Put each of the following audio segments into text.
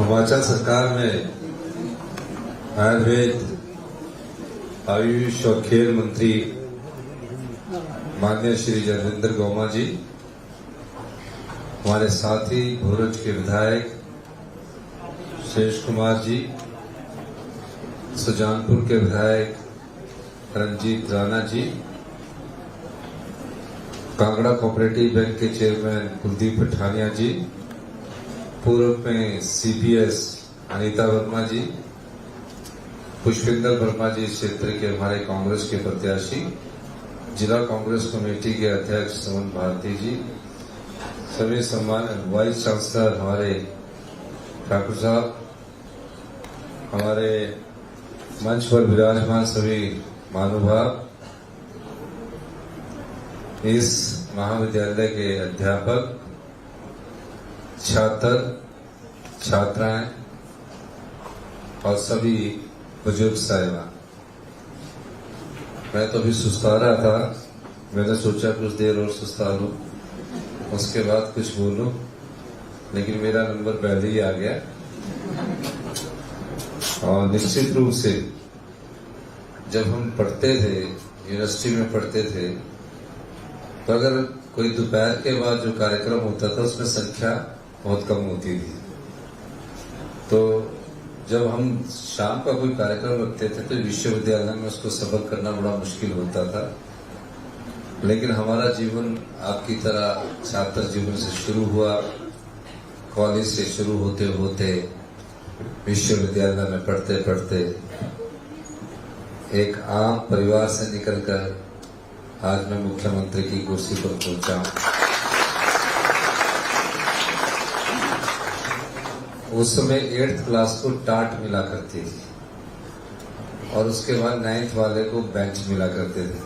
हिमाचल सरकार में आयुर्वेद, आयुष और खेल मंत्री माननीय श्री जगविंदर गौमा जी, हमारे साथी भोरंज के विधायक शेष कुमार जी, सुजानपुर के विधायक रंजीत राणा जी, कांगड़ा कोऑपरेटिव बैंक के चेयरमैन कुलदीप पठानिया जी, पूर्व में सीपीएस अनीता वर्मा जी, पुष्पिंदर वर्मा जी क्षेत्र के हमारे कांग्रेस के प्रत्याशी, जिला कांग्रेस कमेटी के अध्यक्ष सुमन भारती जी, सभी सम्मानित वाइस चांसलर हमारे ठाकुर साहब, हमारे मंच पर विराजमान सभी महानुभाव, इस महाविद्यालय के अध्यापक, छात्र, छात्राएं और सभी बुजुर्ग साहिबान। मैं तो अभी सुस्ता रहा था, मैंने सोचा कुछ देर और सुस्ता लूं, उसके बाद कुछ बोलूं, लेकिन मेरा नंबर पहले ही आ गया। और निश्चित रूप से जब हम पढ़ते थे, यूनिवर्सिटी में पढ़ते थे, तो अगर कोई दोपहर के बाद जो कार्यक्रम होता था उसमें संख्या बहुत कम होती थी। तो जब हम शाम का कोई कार्यक्रम रखते थे तो विश्वविद्यालय में उसको सफल करना बड़ा मुश्किल होता था। लेकिन हमारा जीवन आपकी तरह छात्र जीवन से शुरू हुआ, कॉलेज से शुरू होते होते विश्वविद्यालय में पढ़ते पढ़ते एक आम परिवार से निकलकर आज मैं मुख्यमंत्री की कुर्सी पर पहुंचा। उस समय 8th क्लास को टाट मिला करती थी और उसके बाद 9th वाले को बेंच मिला करते थे।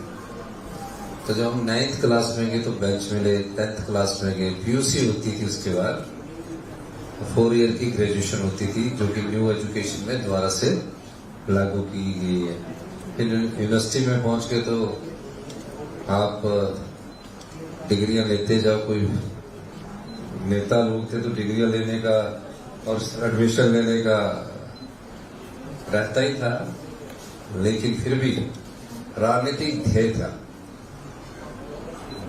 तो जब हम 9th क्लास में गए तो बेंच मिले, 10th क्लास में गए, पीयूसी होती थी, उसके बाद 4 ईयर की ग्रेजुएशन होती थी जो कि न्यू एजुकेशन में दोबारा से लागू की गई है। फिर यूनिवर्सिटी में पहुंच के तो आप डिग्रियां लेते जाओ। कोई नेता लोग थे तो डिग्रियां लेने का और एडमिशन लेने का रहता ही था, लेकिन फिर भी राजनीतिक ध्येय था।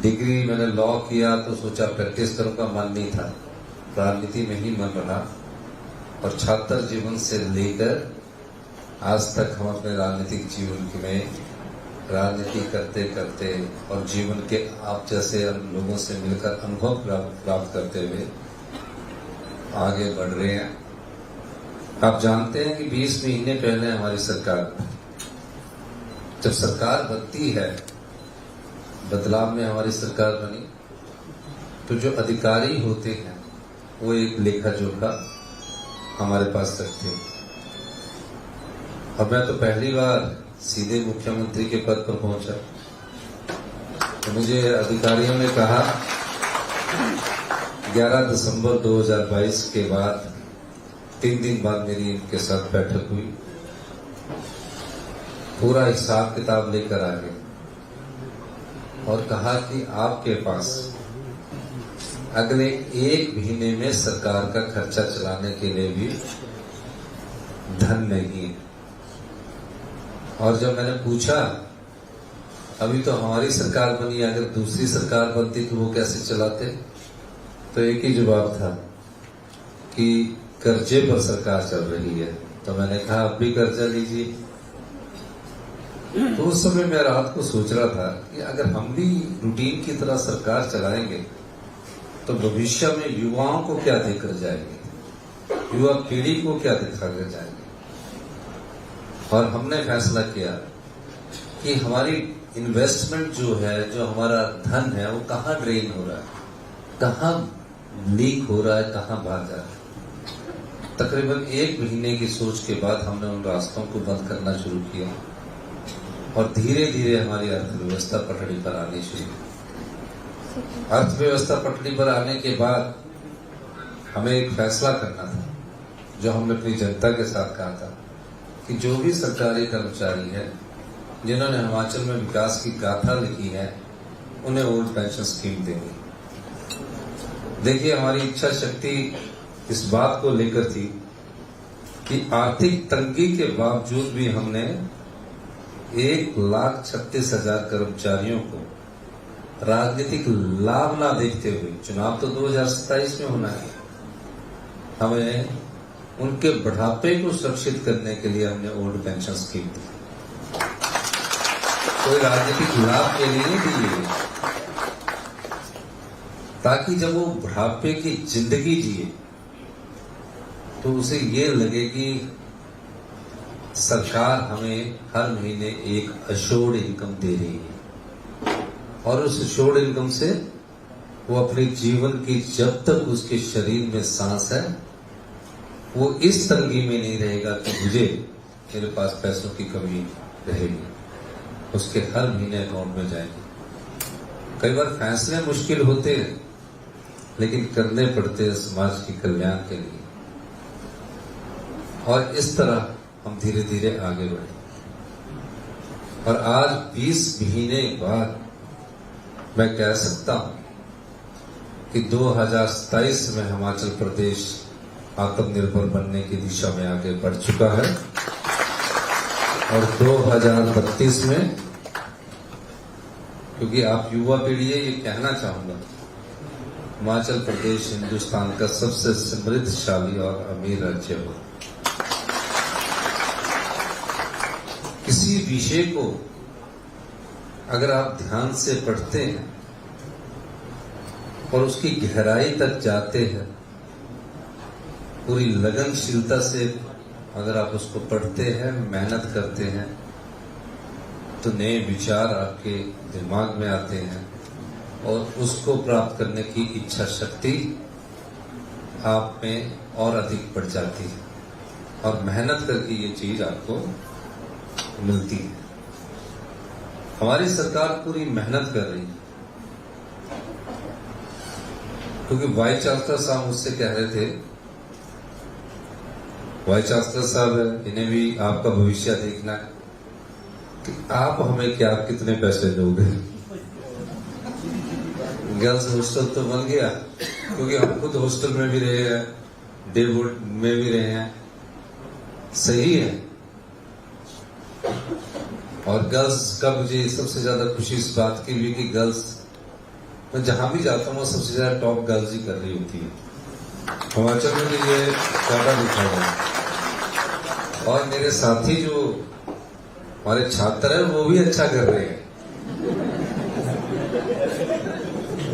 डिग्री मैंने लॉ किया तो सोचा प्रैक्टिस करूंगा, मन नहीं था, राजनीति में ही मन रहा। और छात्र जीवन से लेकर आज तक हम अपने राजनीतिक जीवन में राजनीति करते करते और जीवन के आप जैसे लोगों से मिलकर अनुभव प्राप्त करते हुए आगे बढ़ रहे हैं। आप जानते हैं कि 20 महीने पहले हमारी सरकार, जब सरकार बनती है, बदलाव में हमारी सरकार बनी, तो जो अधिकारी होते हैं वो एक लेखा जोखा हमारे पास रखते हैं। और मैं तो पहली बार सीधे मुख्यमंत्री के पद पर पहुंचा तो मुझे अधिकारियों ने कहा 11 दिसंबर 2022 के बाद 3 दिन बाद मेरी इनके साथ बैठक हुई, पूरा हिसाब किताब लेकर आ गए और कहा कि आपके पास अगले 1 महीने में सरकार का खर्चा चलाने के लिए भी धन नहीं है। और जब मैंने पूछा, अभी तो हमारी सरकार बनी, अगर दूसरी सरकार बनती तो वो कैसे चलाते, तो एक ही जवाब था कि कर्जे पर सरकार चल रही है। तो मैंने कहा अब भी कर्जा लीजिए। तो उस समय मैं रात को सोच रहा था कि अगर हम भी रूटीन की तरह सरकार चलाएंगे तो भविष्य में युवाओं को क्या देकर जाएंगे, युवा पीढ़ी को क्या दिखाकर जाएंगे। और हमने फैसला किया कि हमारी इन्वेस्टमेंट जो है, जो हमारा धन है, वो कहाँ ड्रेन हो रहा है, कहाँ लीक हो रहा है, कहाँ भाग जा रहा है। तकरीबन 1 महीने की सोच के बाद हमने उन रास्तों को बंद करना शुरू किया और धीरे धीरे हमारी अर्थव्यवस्था पटड़ी पर आनी शुरू हुई। अर्थव्यवस्था पटड़ी पर आने के बाद हमें एक फैसला करना था, जो हमने अपनी जनता के साथ कहा था कि जो भी सरकारी कर्मचारी है जिन्होंने हिमाचल में विकास की गाथा लिखी है, उन्हें ओल्ड पेंशन स्कीम देंगे। देखिए, हमारी इच्छा शक्ति इस बात को लेकर थी कि आर्थिक तंगी के बावजूद भी हमने 1,36,000 कर्मचारियों को राजनीतिक लाभ ना देखते हुए, चुनाव तो 2027 में होना है, हमें उनके बुढ़ापे को सुरक्षित करने के लिए हमने ओल्ड पेंशन स्कीम दी। कोई राजनीतिक लाभ के लिए नहीं दी, ताकि जब वो बुढ़ापे की जिंदगी जिए तो उसे ये लगे कि सरकार हमें हर महीने एक अश्योर्ड इनकम दे रही है, और उस अश्योर्ड इनकम से वो अपने जीवन की जब तक उसके शरीर में सांस है वो इस तंगी में नहीं रहेगा कि मुझे मेरे पास पैसों की कमी रहेगी, उसके हर महीने अकाउंट में जाएंगे। कई बार फैसले मुश्किल होते हैं लेकिन करने पड़ते हैं समाज के कल्याण के लिए, और इस तरह हम धीरे धीरे आगे बढ़े। और आज 20 महीने बाद मैं कह सकता हूं कि 2027 में हिमाचल प्रदेश आत्मनिर्भर बनने की दिशा में आगे बढ़ चुका है, और 2032 में, क्योंकि आप युवा पीढ़ी है, ये कहना चाहूंगा, हिमाचल प्रदेश हिंदुस्तान का सबसे समृद्धशाली और अमीर राज्य हो। किसी विषय को अगर आप ध्यान से पढ़ते हैं और उसकी गहराई तक जाते हैं, पूरी लगनशीलता से अगर आप उसको पढ़ते हैं, मेहनत करते हैं, तो नए विचार आपके दिमाग में आते हैं और उसको प्राप्त करने की इच्छा शक्ति आप में और अधिक बढ़ जाती है, और मेहनत करके ये चीज आपको मिलती है। हमारी सरकार पूरी मेहनत कर रही है, क्योंकि वाइस चांसलर साहब मुझसे कह रहे थे, वाइस चांसलर साहब इन्हें भी आपका भविष्य देखना है कि आप हमें क्या कितने पैसे दोगे। गर्ल्स हॉस्टल तो बन गया, क्योंकि हम खुद हॉस्टल में भी रहे हैं, डे बोर्ड में भी रहे हैं, सही है। और गर्ल्स का मुझे सबसे ज्यादा खुशी इस बात की भी कि गर्ल्स, मैं जहां भी जाता हूँ सबसे ज्यादा टॉप गर्ल्स ही कर रही होती है। हिमाचल में भी ये ज्यादा दिखा रहा है, और मेरे साथी जो हमारे छात्र हैं वो भी अच्छा कर रहे हैं,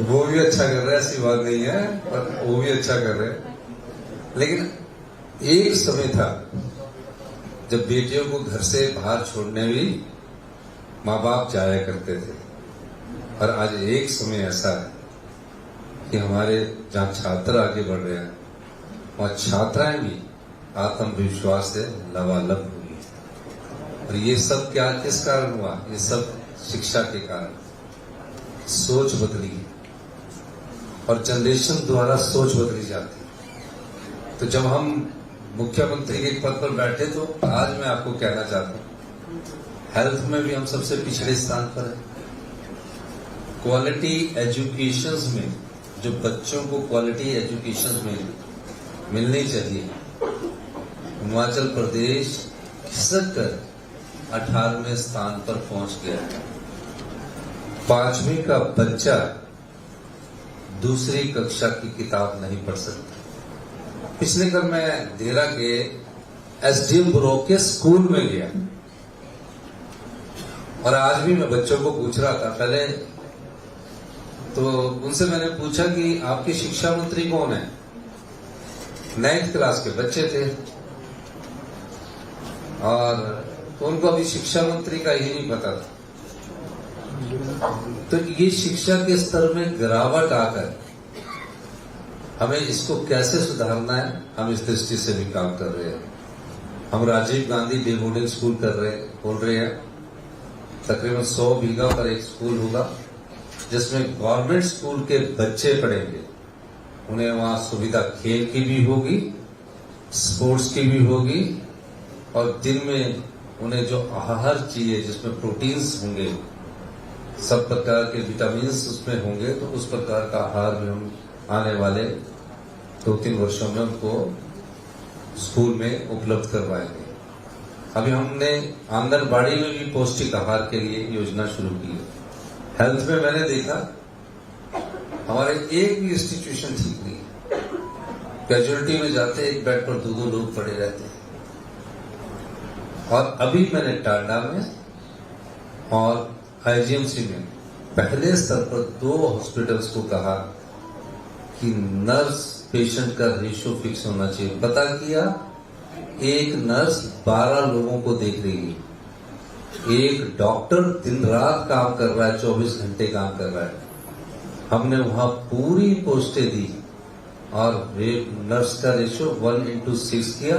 वो भी अच्छा कर रहे हैं, ऐसी बात नहीं है, पर वो भी अच्छा कर रहे हैं। लेकिन एक समय था जब बेटियों को घर से बाहर छोड़ने भी माँ बाप जाया करते थे, और आज एक समय ऐसा है कि हमारे जहाँ छात्र आगे बढ़ रहे हैं वहाँ छात्राएं भी आत्मविश्वास से लबालब हुई है। और ये सब क्या किस कारण हुआ? ये सब शिक्षा के कारण। सोच बदली है, और जनरेशन द्वारा सोच बदली जाती है। तो जब हम मुख्यमंत्री के पद पर बैठे तो आज मैं आपको कहना चाहता हूं, हेल्थ में भी हम सबसे पिछड़े स्थान पर हैं। क्वालिटी एजुकेशन में, जो बच्चों को क्वालिटी एजुकेशन में मिलनी चाहिए, हिमाचल प्रदेश खिसक कर 18वें स्थान पर पहुंच गया है। 5वीं का बच्चा दूसरी कक्षा की किताब नहीं पढ़ सकता। पिछले कल मैं देहरा के एसडीएम ब्लॉक के स्कूल में गया, और आज भी मैं बच्चों को पूछ रहा था, पहले तो उनसे मैंने पूछा कि आपके शिक्षा मंत्री कौन है? 9th क्लास के बच्चे थे, और तो उनको अभी शिक्षा मंत्री का ही नहीं पता था। तो ये शिक्षा के स्तर में गिरावट आकर हमें इसको कैसे सुधारना है, हम इस दृष्टि से भी काम कर रहे हैं। हम Rajiv Gandhi day boarding school बोल रहे हैं। तकरीबन 100 बीघा पर एक स्कूल होगा, जिसमें गवर्नमेंट स्कूल के बच्चे पढ़ेंगे। उन्हें वहां सुविधा खेल की भी होगी, स्पोर्ट्स की भी होगी, और दिन में उन्हें जो आहार चाहिए जिसमें प्रोटीन्स होंगे, सब प्रकार के विटामिन्स उसमें होंगे, तो उस प्रकार का आहार भी हम आने वाले 2-3 वर्षों में उनको स्कूल में उपलब्ध करवाएंगे। अभी हमने आंगनबाड़ी में भी पौष्टिक आहार के लिए योजना शुरू की है। हेल्थ में मैंने देखा हमारे एक भी इंस्टीट्यूशन ठीक नहीं है। कैजुअलिटी में जाते एक बेड पर दो लोग पड़े रहते हैं। और अभी मैंने टांडा में और आईजीएमसी में पहले स्तर पर 2 हॉस्पिटल्स को कहा कि नर्स पेशेंट का रेशियो फिक्स होना चाहिए। पता किया, एक नर्स 12 लोगों को देख रही है, एक डॉक्टर दिन रात काम कर रहा है, 24 घंटे काम कर रहा है। हमने वहां पूरी पोस्टें दी और नर्स का रेशियो 1:6 किया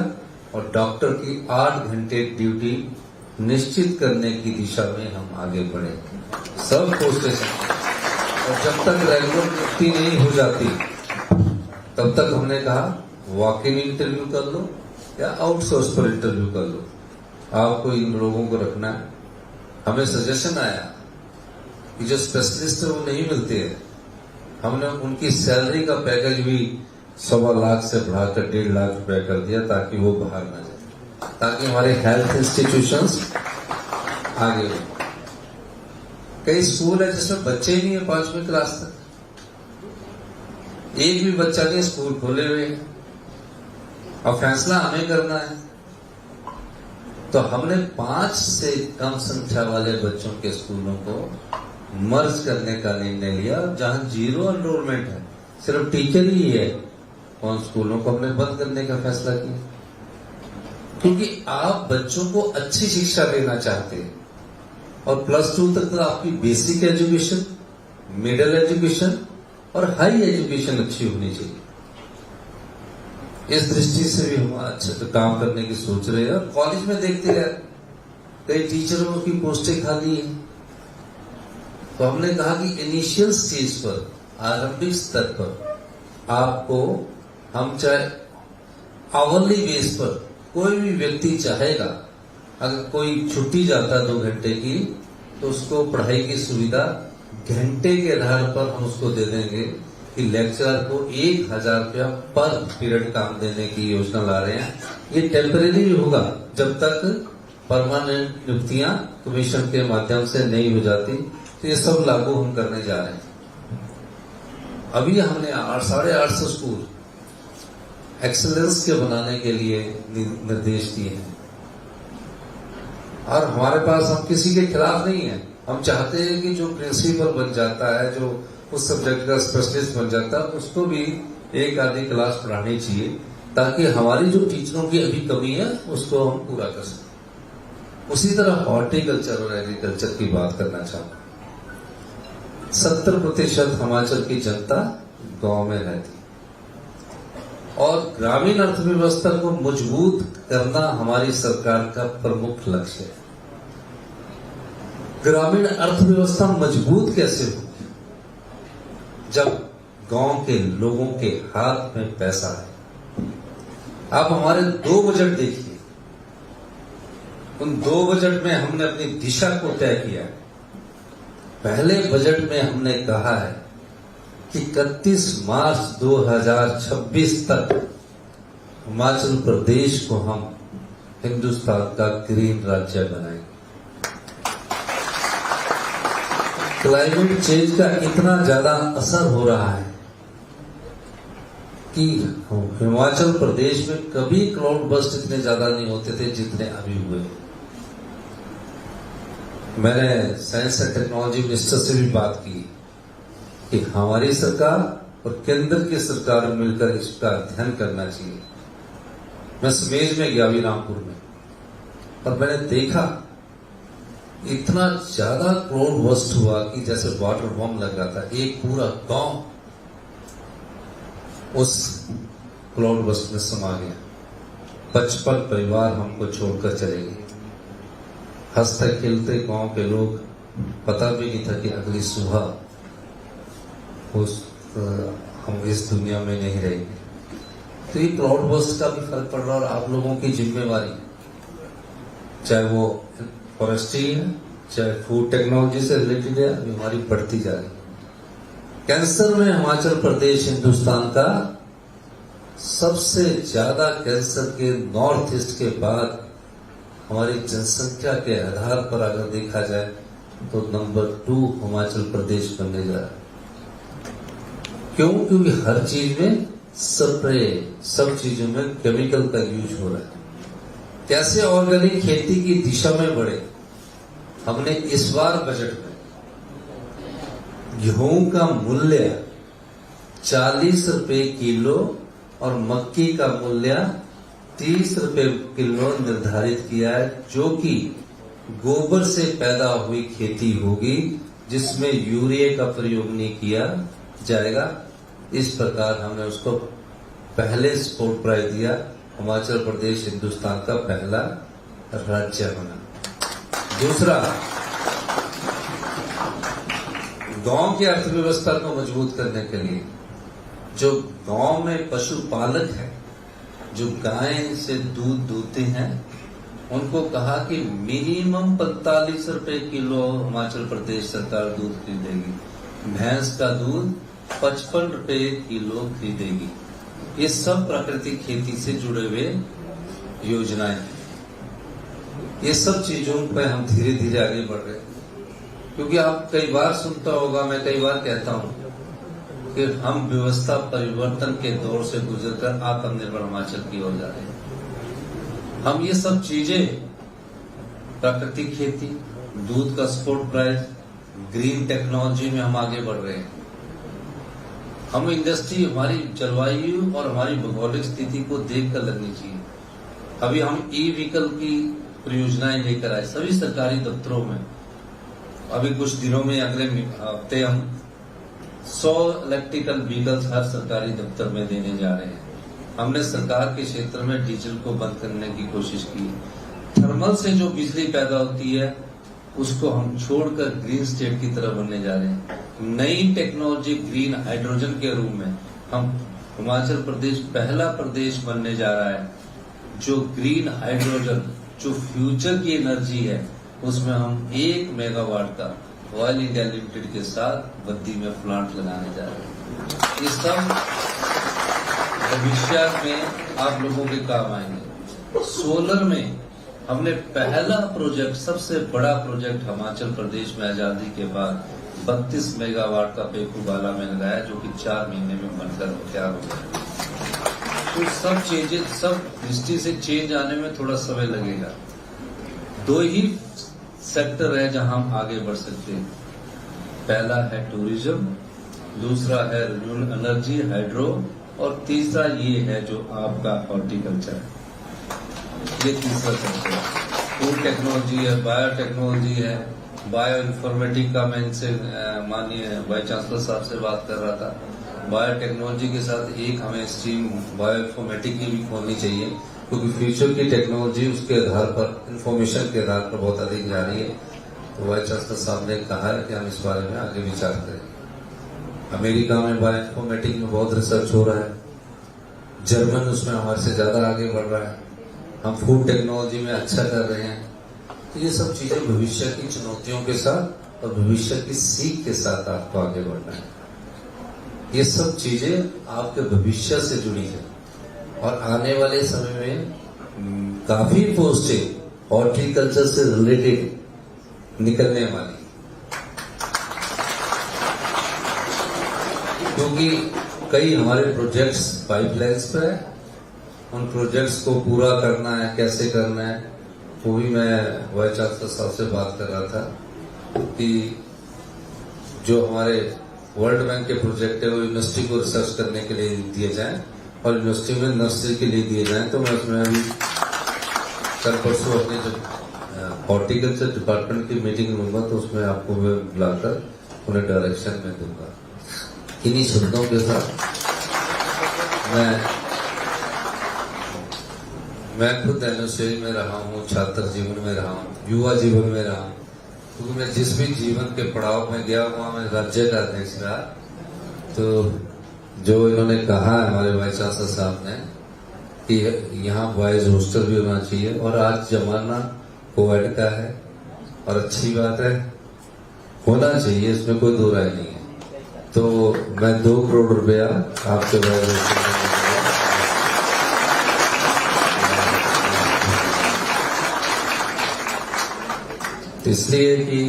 और डॉक्टर की 8 घंटे ड्यूटी निश्चित करने की दिशा में हम आगे बढ़े। सब पोस्टें और जब तक रेगुलर नियुक्ति नहीं हो जाती तब तक हमने कहा वॉक इन इंटरव्यू कर लो या आउटसोर्स पर इंटरव्यू कर लो, आपको इन लोगों को रखना है। हमें सजेशन आया कि जो स्पेशलिस्ट है वो नहीं मिलते हैं। हमने उनकी सैलरी का पैकेज भी 1.25 लाख से बढ़ाकर 1.5 लाख रुपए कर दिया ताकि वो बाहर ना जाए, ताकि हमारे हेल्थ इंस्टीट्यूशंस आगे हो। कई स्कूल है जिसमें बच्चे ही नहीं है 5वीं क्लास तक, एक भी बच्चा नहीं, स्कूल खोले हुए हैं और फैसला हमें करना है। तो हमने 5 से कम संख्या वाले बच्चों के स्कूलों को मर्ज करने का निर्णय लिया। जहां 0 एनरोलमेंट है, सिर्फ टीचर ही है, उन स्कूलों को हमने बंद करने का फैसला किया। क्योंकि आप बच्चों को अच्छी शिक्षा देना चाहते हैं और +2 तक तो आपकी बेसिक एजुकेशन, मिडिल एजुकेशन और हाई एजुकेशन अच्छी होनी चाहिए। इस दृष्टि से भी हम अच्छे काम करने की सोच रहे हैं। और कॉलेज में देखते हैं कई टीचरों की पोस्टें खाली है, तो हमने कहा कि इनिशियल स्टेज पर, आरंभिक स्तर पर आपको हम चाहे आवरली बेस पर कोई भी व्यक्ति चाहेगा, अगर कोई छुट्टी जाता है 2 घंटे की, तो उसको पढ़ाई की सुविधा घंटे के आधार पर हम उसको दे देंगे कि लेक्चरर को 1,000 रुपया पर पीरियड काम देने की योजना ला रहे हैं। ये टेम्परेरी होगा जब तक परमानेंट नियुक्तियां कमीशन के माध्यम से नहीं हो जाती। तो ये सब लागू हम करने जा रहे हैं। अभी हमने 850 स्कूल एक्सीलेंस के बनाने के लिए निर्देश दिए हैं और हमारे पास, हम किसी के खिलाफ नहीं है। हम चाहते हैं कि जो प्रिंसिपल बन जाता है, जो उस सब्जेक्ट का स्पेशलिस्ट बन जाता है, उसको भी एक आधी क्लास पढ़ानी चाहिए ताकि हमारी जो टीचरों की अभी कमी है उसको हम पूरा कर सकें। उसी तरह हॉर्टिकल्चर और एग्रीकल्चर की बात करना चाहूंगा। 70% हिमाचल की जनता गांव में रहती और ग्रामीण अर्थव्यवस्था को मजबूत करना हमारी सरकार का प्रमुख लक्ष्य है। ग्रामीण अर्थव्यवस्था मजबूत कैसे होगी? जब गांव के लोगों के हाथ में पैसा है। आप हमारे 2 बजट देखिए, उन 2 बजट में हमने अपनी दिशा को तय किया है। पहले बजट में हमने कहा है कि 31 मार्च 2026 तक हिमाचल प्रदेश को हम हिंदुस्तान का ग्रीन राज्य बनाएंगे। क्लाइमेट चेंज का इतना ज्यादा असर हो रहा है कि हिमाचल प्रदेश में कभी क्लाउड बस्ट इतने ज्यादा नहीं होते थे जितने अभी हुए। मैंने साइंस एंड टेक्नोलॉजी मिनिस्टर से भी बात की कि हमारी सरकार और केंद्र की सरकार मिलकर इसका अध्ययन करना चाहिए। मैं समेज में गया, रामपुर में, और मैंने देखा इतना ज्यादा क्लाउड बस्ट हुआ कि जैसे वाटर बम लग रहा था। एक पूरा गांव उस क्लाउड बस्ट में समा गया। 55 परिवार हमको छोड़कर चले गए। हंसते खेलते गांव के लोग, पता भी नहीं था कि अगली सुबह हम इस दुनिया में नहीं रहेंगे। तो ये क्लाउड बस्ट का भी फर्क पड़ रहा है और आप लोगों की जिम्मेवारी, चाहे वो फॉरेस्ट्री है, चाहे फूड टेक्नोलॉजी से रिलेटेड है, अभी हमारी बढ़ती जा रही है। कैंसर में हिमाचल प्रदेश हिंदुस्तान का सबसे ज्यादा कैंसर के नॉर्थ ईस्ट के बाद हमारी जनसंख्या के आधार पर अगर देखा जाए तो नंबर 2 हिमाचल प्रदेश बनने जा रहा है। क्यों? क्योंकि हर चीज में स्प्रे, सब चीजों में केमिकल का यूज हो रहा है। कैसे ऑर्गेनिक खेती की दिशा में बढ़े, हमने इस बार बजट में गेहूं का मूल्य 40 रुपए किलो और मक्की का मूल्य 30 रुपए किलो निर्धारित किया है, जो कि गोबर से पैदा हुई खेती होगी, जिसमें यूरिया का प्रयोग नहीं किया जाएगा। इस प्रकार हमने उसको पहले सपोर्ट प्राइज दिया। हिमाचल प्रदेश हिंदुस्तान का पहला राज्य बना। दूसरा, गांव की अर्थव्यवस्था को मजबूत करने के लिए जो गांव में पशुपालक है, जो गाय से दूध दूहते हैं, उनको कहा कि मिनिमम 45 रुपए किलो हिमाचल प्रदेश सरकार दूध खरीदेगी, भैंस का दूध 55 रुपए किलो खरीदेगी। ये सब प्राकृतिक खेती से जुड़े हुए योजनाएं हैं। ये सब चीजों पे हम धीरे धीरे आगे बढ़ रहे हैं, क्योंकि आप कई बार सुनता होगा, मैं कई बार कहता हूं कि हम व्यवस्था परिवर्तन के दौर से गुजरकर आत्मनिर्भर हिमाचल की ओर जा रहे हैं। हम ये सब चीजें, प्राकृतिक खेती, दूध का सपोर्ट प्राइस, ग्रीन टेक्नोलॉजी में हम आगे बढ़ रहे हैं। हम इंडस्ट्री हमारी जलवायु और हमारी भौगोलिक स्थिति को देखकर लगनी चाहिए। अभी हम ई व्हीकल की परियोजनाएं लेकर आए सभी सरकारी दफ्तरों में। अभी कुछ दिनों में, अगले हफ्ते हम 100 इलेक्ट्रिकल व्हीकल्स हर सरकारी दफ्तर में देने जा रहे हैं। हमने सरकार के क्षेत्र में डीजल को बंद करने की कोशिश की। थर्मल से जो बिजली पैदा होती है उसको हम छोड़कर ग्रीन स्टेट की तरफ बनने जा रहे हैं। नई टेक्नोलॉजी ग्रीन हाइड्रोजन के रूप में हम हिमाचल प्रदेश पहला प्रदेश बनने जा रहा है जो ग्रीन हाइड्रोजन, जो फ्यूचर की एनर्जी है, उसमें हम 1 मेगावाट का ऑयल इंडिया लिमिटेड के साथ बद्दी में प्लांट लगाने जा रहे हैं। ये सब भविष्य में आप लोगों के काम आएंगे। सोलर में हमने पहला प्रोजेक्ट, सबसे बड़ा प्रोजेक्ट हिमाचल प्रदेश में आजादी के बाद 32 मेगावाट का पेकूबाला में लगाया, जो कि 4 महीने में बनकर तैयार हो गया। तो सब चीजें, सब दृष्टि से चेंज आने में थोड़ा समय लगेगा। 2 ही सेक्टर है जहां हम आगे बढ़ सकते हैं। पहला है टूरिज्म, दूसरा है रिन्यूएबल एनर्जी, हाइड्रो, और तीसरा ये है जो आपका हॉर्टिकल्चर है। ये तीसरा सेक्टर है। फूड टेक्नोलॉजी है, बायोटेक्नोलॉजी है, बायो इन्फॉर्मेटिक का मैं इनसे माननीय वाइस चांसलर साहब से बात कर रहा था। बायोटेक्नोलॉजी के साथ एक हमें स्ट्रीम बायो इन्फॉर्मेटिक की भी खोलनी चाहिए, क्योंकि फ्यूचर की टेक्नोलॉजी उसके आधार पर, इंफॉर्मेशन के आधार पर बहुत अधिक जा रही है। तो वाइस चांसलर साहब ने कहा है कि हम इस बारे में आगे विचार करें। अमेरिका में बायो इन्फॉर्मेटिक में बहुत रिसर्च हो रहा है, जर्मन उसमें हमारे से ज्यादा आगे बढ़ रहा है, हम फूड टेक्नोलॉजी में अच्छा कर रहे हैं। तो ये सब चीजें भविष्य की चुनौतियों के साथ और भविष्य की सीख के साथ आपको आगे बढ़ना है। ये सब चीजें आपके भविष्य से जुड़ी है और आने वाले समय में काफी पोस्टें हॉर्टिकल्चर से रिलेटेड निकलने वाली, क्योंकि कई हमारे प्रोजेक्ट्स पाइपलाइंस पे है। उन प्रोजेक्ट्स को पूरा करना है, कैसे करना है, वो भी मैं वाइस चांसलर साहब से बात कर रहा था कि जो हमारे वर्ल्ड बैंक के प्रोजेक्ट है वो यूनिवर्सिटी को रिसर्च करने के लिए दिए जाएं और यूनिवर्सिटी में नर्सरी के लिए दिए जाएं। तो मैं उसमें अभी कल परसों अपने जो हॉर्टिकल्चर डिपार्टमेंट की मीटिंग लूंगा, तो उसमें आपको मैं बुलाकर उन्हें डायरेक्शन में दूंगा। इन्हीं शब्दों के साथ मैं खुद एनएसयूआई में रहा हूँ, छात्र जीवन में रहा हूँ, युवा जीवन में रहा हूँ, क्योंकि मैं जिस भी जीवन के पड़ाव में गया वहां मैं राज्य का अध्यक्ष रहा। तो जो इन्होंने कहा है हमारे वाइस चांसलर साहब ने कि यहाँ बॉयज हॉस्टल भी होना चाहिए, और आज जमाना कोविड का है और अच्छी बात है, होना चाहिए, इसमें कोई दो राय नहीं है। तो मैं 2 करोड़ रुपया आपके बॉयज हॉस्टल में तो इसलिए कि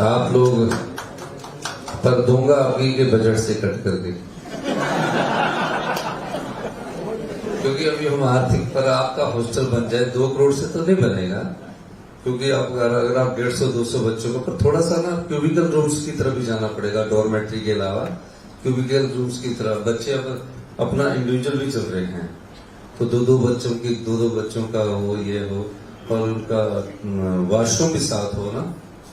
आप लोग पर दूंगा अभी के बजट से कट करके, क्योंकि अभी हम आर्थिक पर आपका हॉस्टल बन जाए 2 करोड़ से तो नहीं बनेगा, क्योंकि आप अगर आप 150-200 बच्चों को पर थोड़ा सा ना क्यूबिकल रूम्स की तरफ भी जाना पड़ेगा, डॉर्मेट्री के अलावा क्यूबिकल रूम्स की तरफ। बच्चे अब अपना इंडिविजुअल भी चल रहे हैं, तो दो दो बच्चों का हो, ये हो, और उनका वॉशरूम भी साथ हो ना,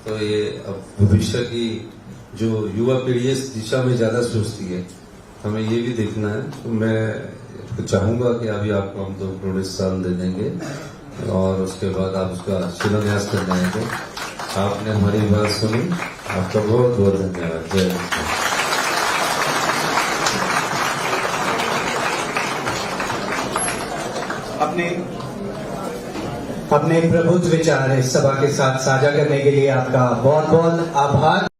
तो ये अब भविष्य की जो युवा पीढ़ी इस दिशा में ज्यादा सोचती है, हमें ये भी देखना है। तो मैं चाहूंगा कि अभी आपको हम 2 करोड़ इस साल दे देंगे और उसके बाद आप उसका शिलान्यास कर जाएंगे। आपने हमारी बात सुनी, आपका बहुत बहुत धन्यवाद। जय हिंद। अपने प्रबुद्ध विचार इस सभा के साथ साझा करने के लिए आपका बहुत बहुत आभार।